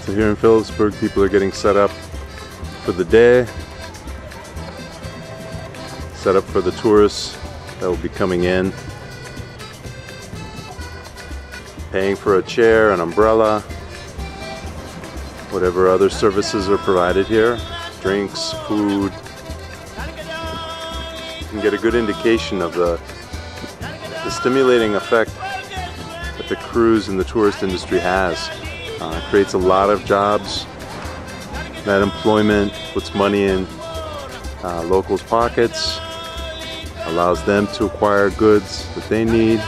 So here in Philipsburg, people are getting set up for the day, set up for the tourists that will be coming in, paying for a chair, an umbrella, whatever other services are provided here, drinks, food. You can get a good indication of the stimulating effect that the cruise and the tourist industry has. It creates a lot of jobs, net employment, puts money in locals' pockets, allows them to acquire goods that they need.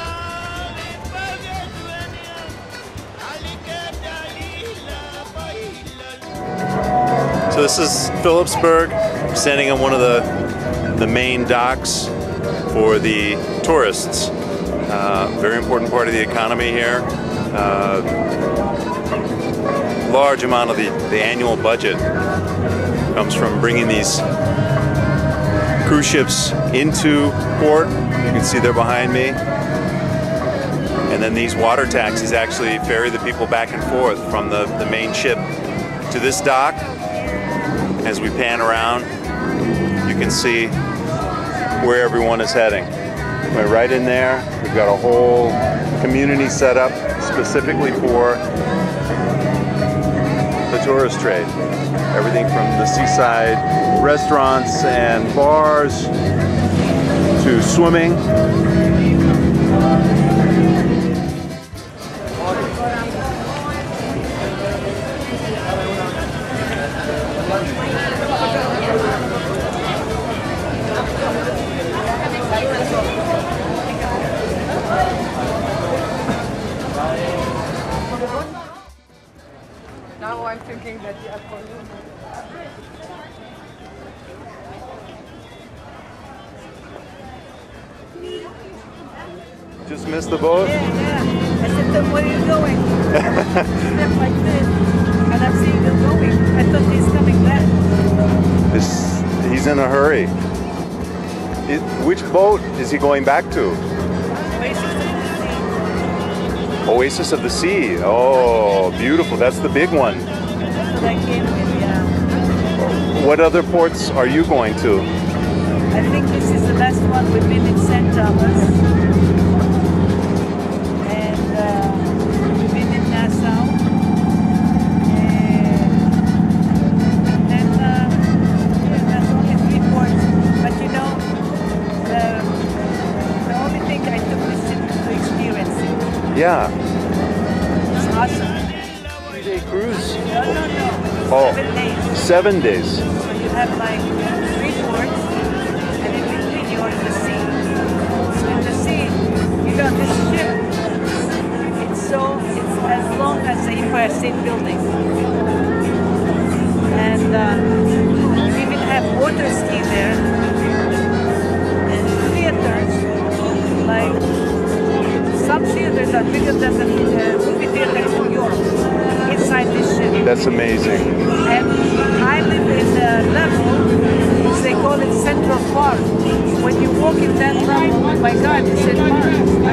So this is Philipsburg. I'm standing on one of the main docks for the tourists. Very important part of the economy here. Large amount of the annual budget comes from bringing these cruise ships into port. You can see they're behind me. And then these water taxis actually ferry the people back and forth from the main ship to this dock. As we pan around, you can see where everyone is heading. We're right in there. We've got a whole community set up specifically for the tourist trade. Everything from the seaside restaurants and bars to swimming. Now I'm thinking that the afternoon. Just missed the boat? Yeah. I said, where are you going? Step like this. And I'm seeing them going. I thought he's coming back. He's in a hurry. Which boat is he going back to? Oasis of the Sea. Oh, beautiful. That's the big one. That's what I came with, yeah. What other ports are you going to? I think this is the last one. We've been in St. Thomas. And we've been in Nassau. And then that's only 3 ports. But you know, the only thing I took this ship to experience it. Yeah. It's awesome. 3-day cruise? No. Oh, 7 days. 7 days. So you have like 3 ports, and in between you're in the sea. So in the sea, you know, this ship, it's as long as the Empire State Building. And you even have water ski there. And theaters, like some theaters are bigger than the movie theater in New York, inside this ship. That's amazing. And I live in the level, they call it Central Park. When you walk in that level, oh my God, it's Sint Maarten.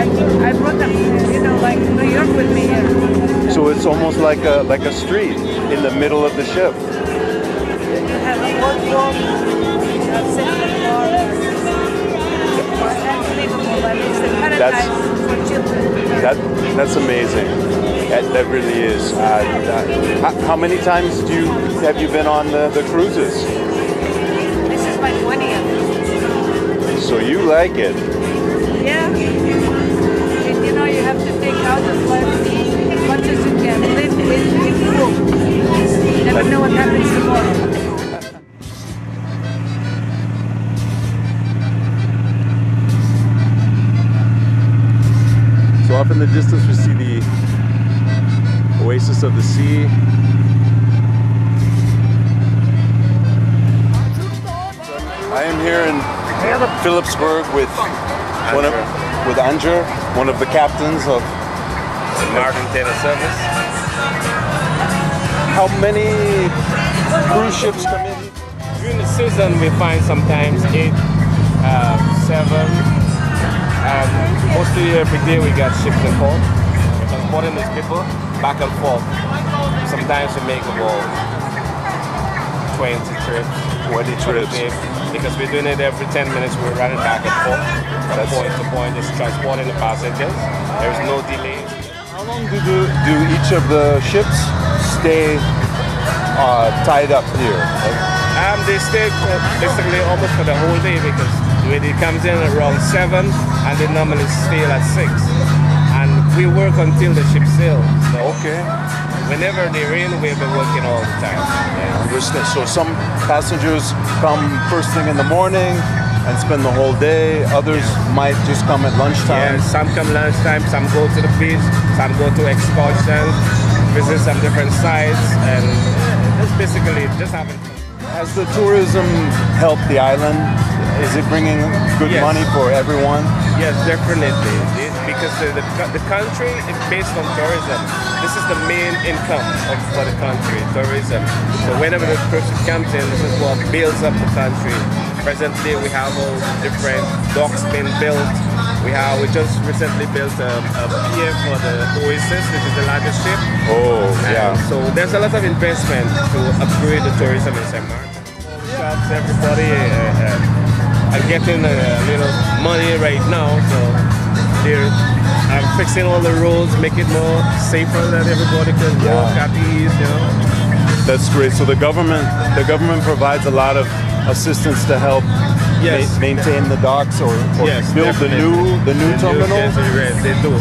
I brought them, you know, like New York with me here. So it's almost like a street in the middle of the ship. You have a boardwalk, you have Central Park. It's unbelievable, and it's the paradise for children. That's amazing. That really is. How many times have you been on the cruises? This is my 20th. So you like it? Yeah. And you know, you have to take out of life as much as you can. Live with full. You never know what happens tomorrow. So off in the distance we see the Oasis of the Sea. I am here in Philipsburg with Anja, one of the captains of Sint Maarten service. How many cruise ships come in? During the season we find sometimes 8, 7, and mostly every day we get ships in port. We're transporting these people back and forth. sometimes we make about 20 trips. 20 trips. Because we're doing it every 10 minutes. We're running back and forth from point to point, just transporting the passengers. There's no delay. How long do each of the ships stay tied up here? They stay basically almost for the whole day, because when it comes in around 7 and they normally stay at 6. And we work until the ship sails. So okay. Whenever they rain, we'll be working all the time. Yeah. So some passengers come first thing in the morning and spend the whole day. Others might just come at lunchtime. Yeah, some come lunchtime, some go to the beach, some go to excursions, visit some different sites, and it's basically just having fun. Has the tourism helped the island? Is it bringing good money for everyone? Yes, definitely. Because the country is based on tourism. This is the main income for the country, tourism. So whenever the person comes in, this is what builds up the country. Presently, we have all different docks being built. We just recently built a pier for the Oasis, which is the largest ship. Oh, yeah. So there's a lot of investment to upgrade the tourism in Sint Maarten. Shops, everybody are getting a little money right now, so they're fixing all the roads, make it more safer that everybody can walk at ease, you know. That's great. So the government provides a lot of assistance to help maintain the docks or build the new terminal. Yes, they do.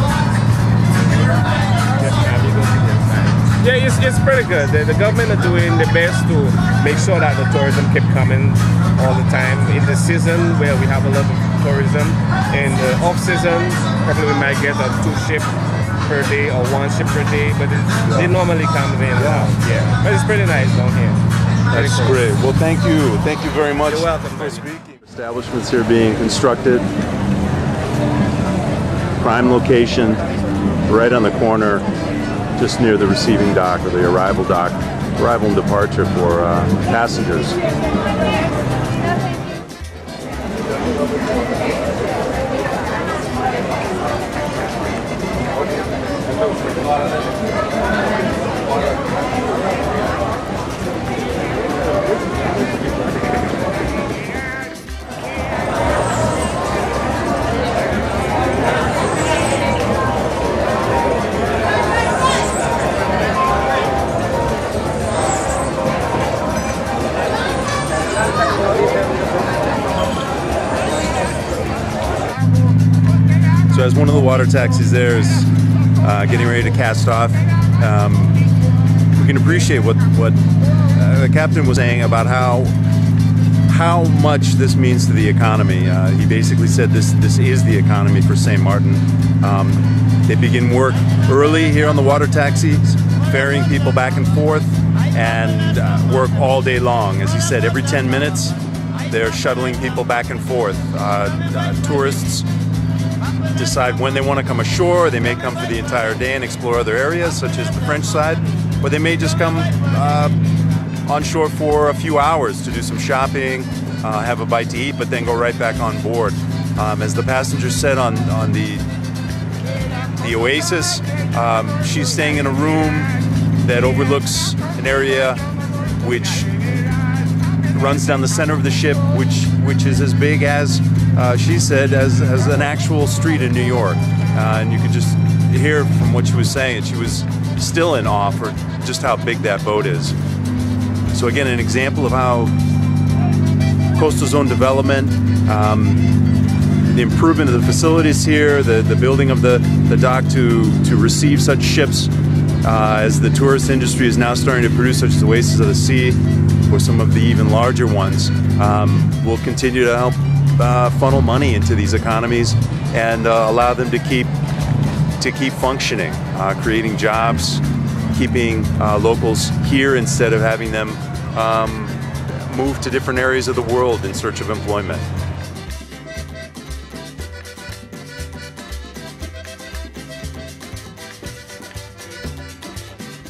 Yeah, it's pretty good. The government are doing the best to make sure that the tourism keep coming all the time. In the season where we have a lot of tourism, in the off season, probably we might get 2 ships per day or 1 ship per day, but they normally come in and out. Yeah, but it's pretty nice down here. That's great. Well, thank you very much. You're welcome for speaking. Establishments here being constructed. Prime location, right on the corner, just near the receiving dock or the arrival and departure for passengers. So as one of the water taxis there is getting ready to cast off, we can appreciate what the captain was saying about how much this means to the economy. He basically said this is the economy for Sint Maarten. They begin work early here on the water taxis, ferrying people back and forth, and work all day long. As he said, every 10 minutes they're shuttling people back and forth. Tourists decide when they want to come ashore. They may come for the entire day and explore other areas, such as the French side, or they may just come on shore for a few hours to do some shopping, have a bite to eat, but then go right back on board. As the passenger said on the Oasis, she's staying in a room that overlooks an area which runs down the center of the ship, which is as big as, she said, as an actual street in New York. And you could just hear from what she was saying, she was still in awe for just how big that boat is. So again, an example of how coastal zone development, the improvement of the facilities here, the building of the dock to receive such ships, as the tourist industry is now starting to produce such oases of the sea, or some of the even larger ones, will continue to help funnel money into these economies and allow them to keep functioning, creating jobs, keeping locals here instead of having them move to different areas of the world in search of employment.